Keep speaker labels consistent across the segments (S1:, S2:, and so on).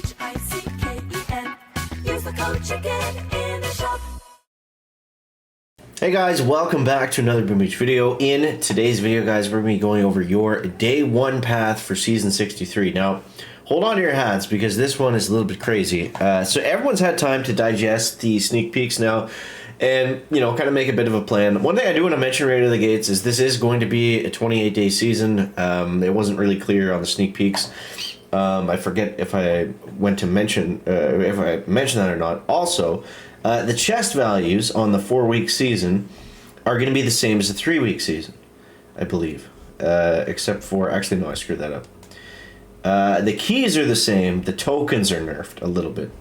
S1: SHICKEN. Use the code CHICKEN in the shop.
S2: Hey guys, welcome back to another Boom Beach video. In today's video, guys, we're going to be going over your day one path for season 63. Now, hold on to your hats because this one is a little bit crazy. So everyone's had time to digest the sneak peeks now and, you know, kind of make a bit of a plan. One thing I do want to mention right out of the gates is this is going to be a 28-day season. It wasn't really clear on the sneak peeks. I forget if I went to mention if I mentioned that or not. Also, the chest values on the 4-week season are going to be the same as the 3-week season, I believe, except for actually no, I screwed that up. The keys are the same. The tokens are nerfed a little bit,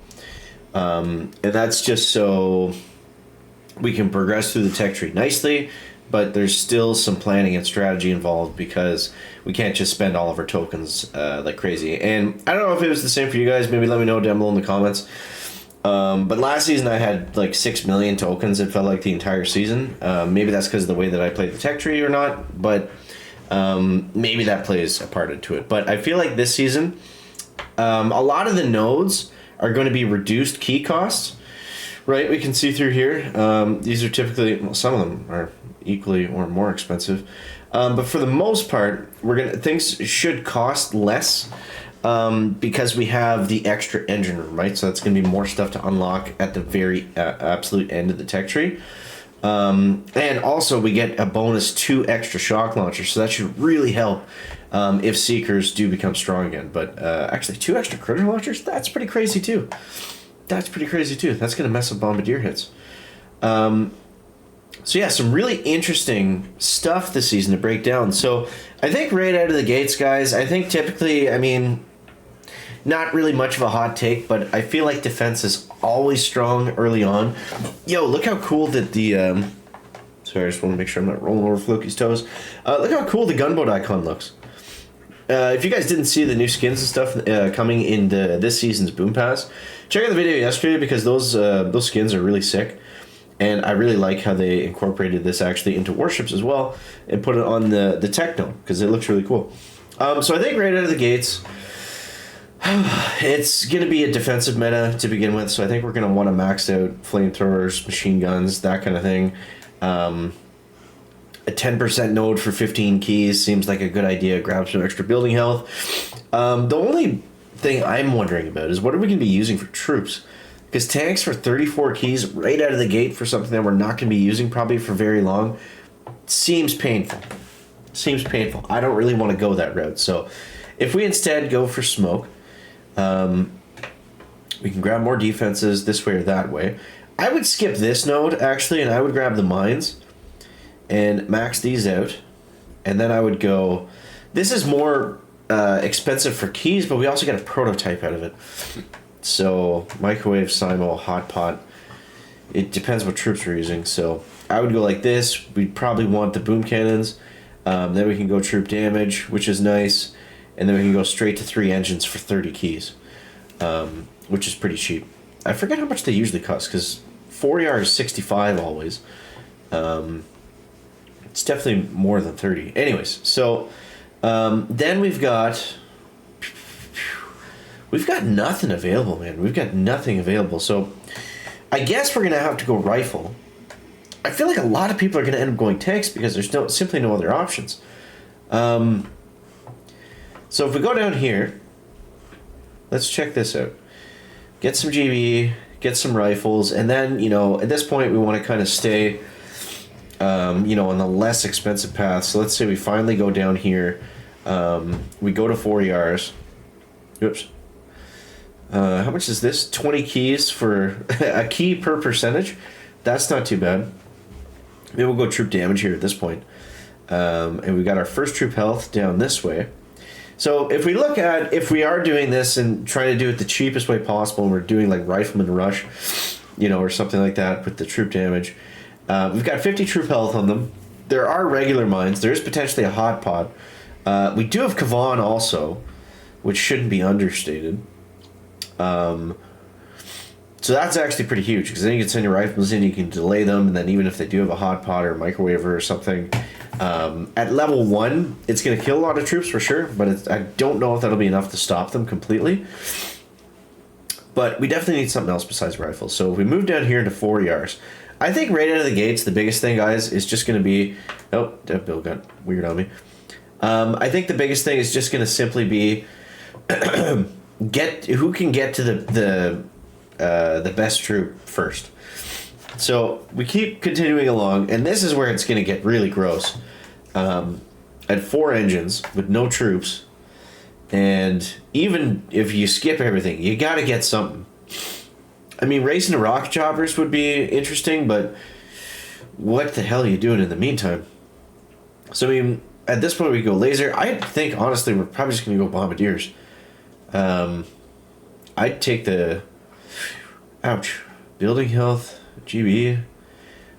S2: and that's just so we can progress through the tech tree nicely. But there's still some planning and strategy involved because we can't just spend all of our tokens like crazy. And I don't know if it was the same for you guys. Maybe let me know down below in the comments. But last season I had like 6 million tokens. It felt like the entire season. Maybe that's because of the way that I played the tech tree or not. But maybe that plays a part into it. But I feel like this season, a lot of the nodes are going to be reduced key costs. Right, we can see through here. These are typically, well, some of them are equally or more expensive, but for the most part, things should cost less because we have the extra engine room, right? So that's going to be more stuff to unlock at the very absolute end of the tech tree, and also we get a bonus 2 extra shock launchers, so that should really help if seekers do become strong again. But actually, 2 extra critter launchers, that's pretty crazy too. That's pretty crazy too. That's going to mess up bombardier hits. So yeah, some really interesting stuff this season to break down. So I think right out of the gates, guys, I think typically, I mean, not really much of a hot take, but I feel like defense is always strong early on. Yo, look how cool that the... sorry, I just want to make sure I'm not rolling over Floki's toes. Look how cool the gunboat icon looks. If you guys didn't see the new skins and stuff coming in this season's Boom Pass, check out the video yesterday because those skins are really sick, and I really like how they incorporated this actually into warships as well and put it on the Techno because it looks really cool. So I think right out of the gates, it's going to be a defensive meta to begin with. So I think we're going to want to max out flamethrowers, machine guns, that kind of thing. A 10% node for 15 keys seems like a good idea. Grab some extra building health. The only thing I'm wondering about is what are we going to be using for troops? Because tanks for 34 keys right out of the gate for something that we're not going to be using probably for very long seems painful. Seems painful. I don't really want to go that route. So if we instead go for smoke, we can grab more defenses this way or that way. I would skip this node actually, and I would grab the mines and max these out, and then I would go, this is more expensive for keys, but we also get a prototype out of it. So microwave, Simo, hot pot, it depends what troops we're using. So I would go like this. We'd probably want the boom cannons, then we can go troop damage, which is nice, and then we can go straight to 3 engines for 30 keys, which is pretty cheap. I forget how much they usually cost because 4ER is 65 always. It's definitely more than 30. Anyways, so then we've got nothing available, man. We've got nothing available. So I guess we're going to have to go rifle. I feel like a lot of people are going to end up going tanks because there's simply no other options. So if we go down here, let's check this out. Get some GB, get some rifles, and then, you know, at this point we want to kind of stay... you know, on the less expensive path. So let's say we finally go down here. We go to 4 ERs. Oops. How much is this? 20 keys for a key per percentage. That's not too bad. Maybe we'll go troop damage here at this point. And we got our first troop health down this way. So if we look at, if we are doing this and trying to do it the cheapest way possible, and we're doing like Rifleman Rush, you know, or something like that with the troop damage, we've got 50 troop health on them. There are regular mines. There is potentially a hot pot. We do have Kavan also, which shouldn't be understated. So that's actually pretty huge, because then you can send your rifles in, you can delay them, and then even if they do have a hot pot or a microwaver or something, at level 1, it's going to kill a lot of troops for sure, but I don't know if that'll be enough to stop them completely. But we definitely need something else besides rifles. So if we move down here into 4 yards, I think right out of the gates, the biggest thing, guys, is just going to be... Oh, that Bill got weird on me. I think the biggest thing is just going to simply be who can get to the best troop first. So we keep continuing along, and this is where it's going to get really gross. At 4 engines with no troops, and even if you skip everything, you got to get something. I mean, racing to rocket choppers would be interesting, but what the hell are you doing in the meantime? So, I mean, at this point we go laser. I think, honestly, we're probably just going to go bombardiers. I'd take the... Ouch. Building health, GB.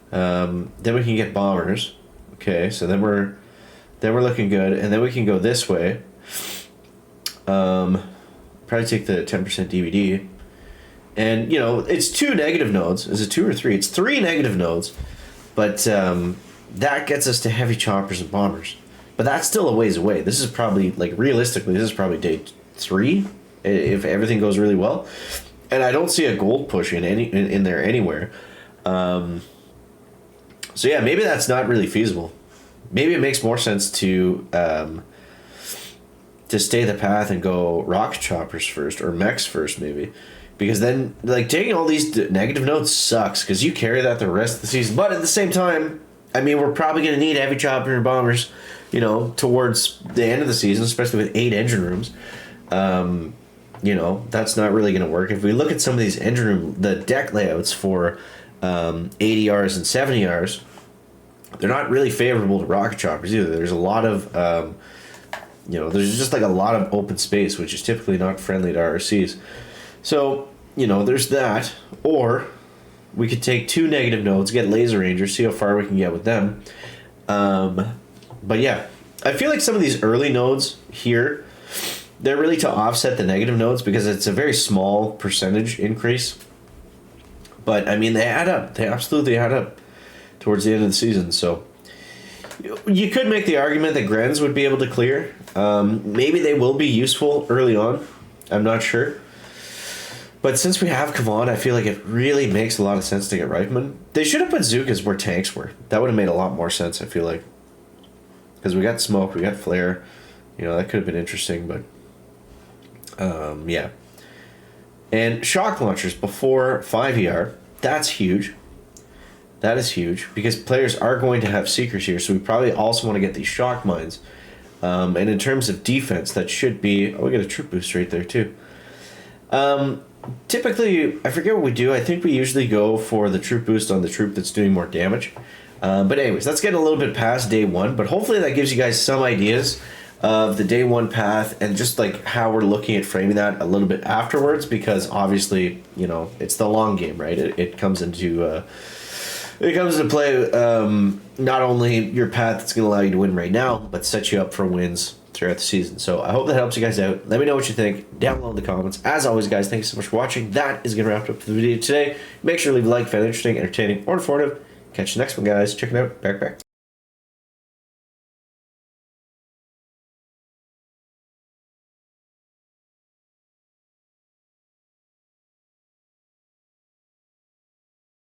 S2: Then we can get bombers. Okay, so then we're looking good, and then we can go this way. Probably take the 10% DVD. And, you know, it's 2 negative nodes. Is it 2 or 3? It's 3 negative nodes. But that gets us to heavy choppers and bombers. But that's still a ways away. This is probably, like, realistically, this is probably day 3, if everything goes really well. And I don't see a gold push in there anywhere. So, yeah, maybe that's not really feasible. Maybe it makes more sense to stay the path and go rocket choppers first, or mechs first, maybe. Because then, like, taking all these negative nodes sucks, because you carry that the rest of the season. But at the same time, I mean, we're probably going to need heavy chopper and bombers, you know, towards the end of the season, especially with 8 engine rooms. You know, that's not really going to work. If we look at some of these engine room, the deck layouts for 80Rs and 70Rs, they're not really favorable to rocket choppers either. There's a lot of, you know, there's just like a lot of open space, which is typically not friendly to RCs. So, you know, there's that. Or we could take 2 negative nodes, get laser rangers, see how far we can get with them. But yeah, I feel like some of these early nodes here, they're really to offset the negative nodes because it's a very small percentage increase. But, I mean, they add up. They absolutely add up towards the end of the season. So you could make the argument that Grens would be able to clear. Maybe they will be useful early on. I'm not sure. But since we have Kavan, I feel like it really makes a lot of sense to get Reifman. They should have put Zukas where tanks were. That would have made a lot more sense, I feel like. Because we got smoke, we got flare. You know, that could have been interesting, but... yeah. And shock launchers before 5ER. That's huge. That is huge. Because players are going to have seekers here, so we probably also want to get these shock mines. And in terms of defense, that should be... Oh, we got a troop boost right there, too. Typically, I forget what we do. I think we usually go for the troop boost on the troop that's doing more damage. But anyways, let's get a little bit past day 1. But hopefully that gives you guys some ideas of the day 1 path and just like how we're looking at framing that a little bit afterwards. Because obviously, you know, it's the long game, right? It comes into play. Not only your path that's going to allow you to win right now, but set you up for wins throughout the season. So I hope that helps you guys out. Let me know what you think down below in the comments. As always, guys, thank you so much for watching. That is going to wrap up the video today. Make sure to leave a like if you found it interesting, entertaining, or informative. Catch you next one, guys. Check it out. Back.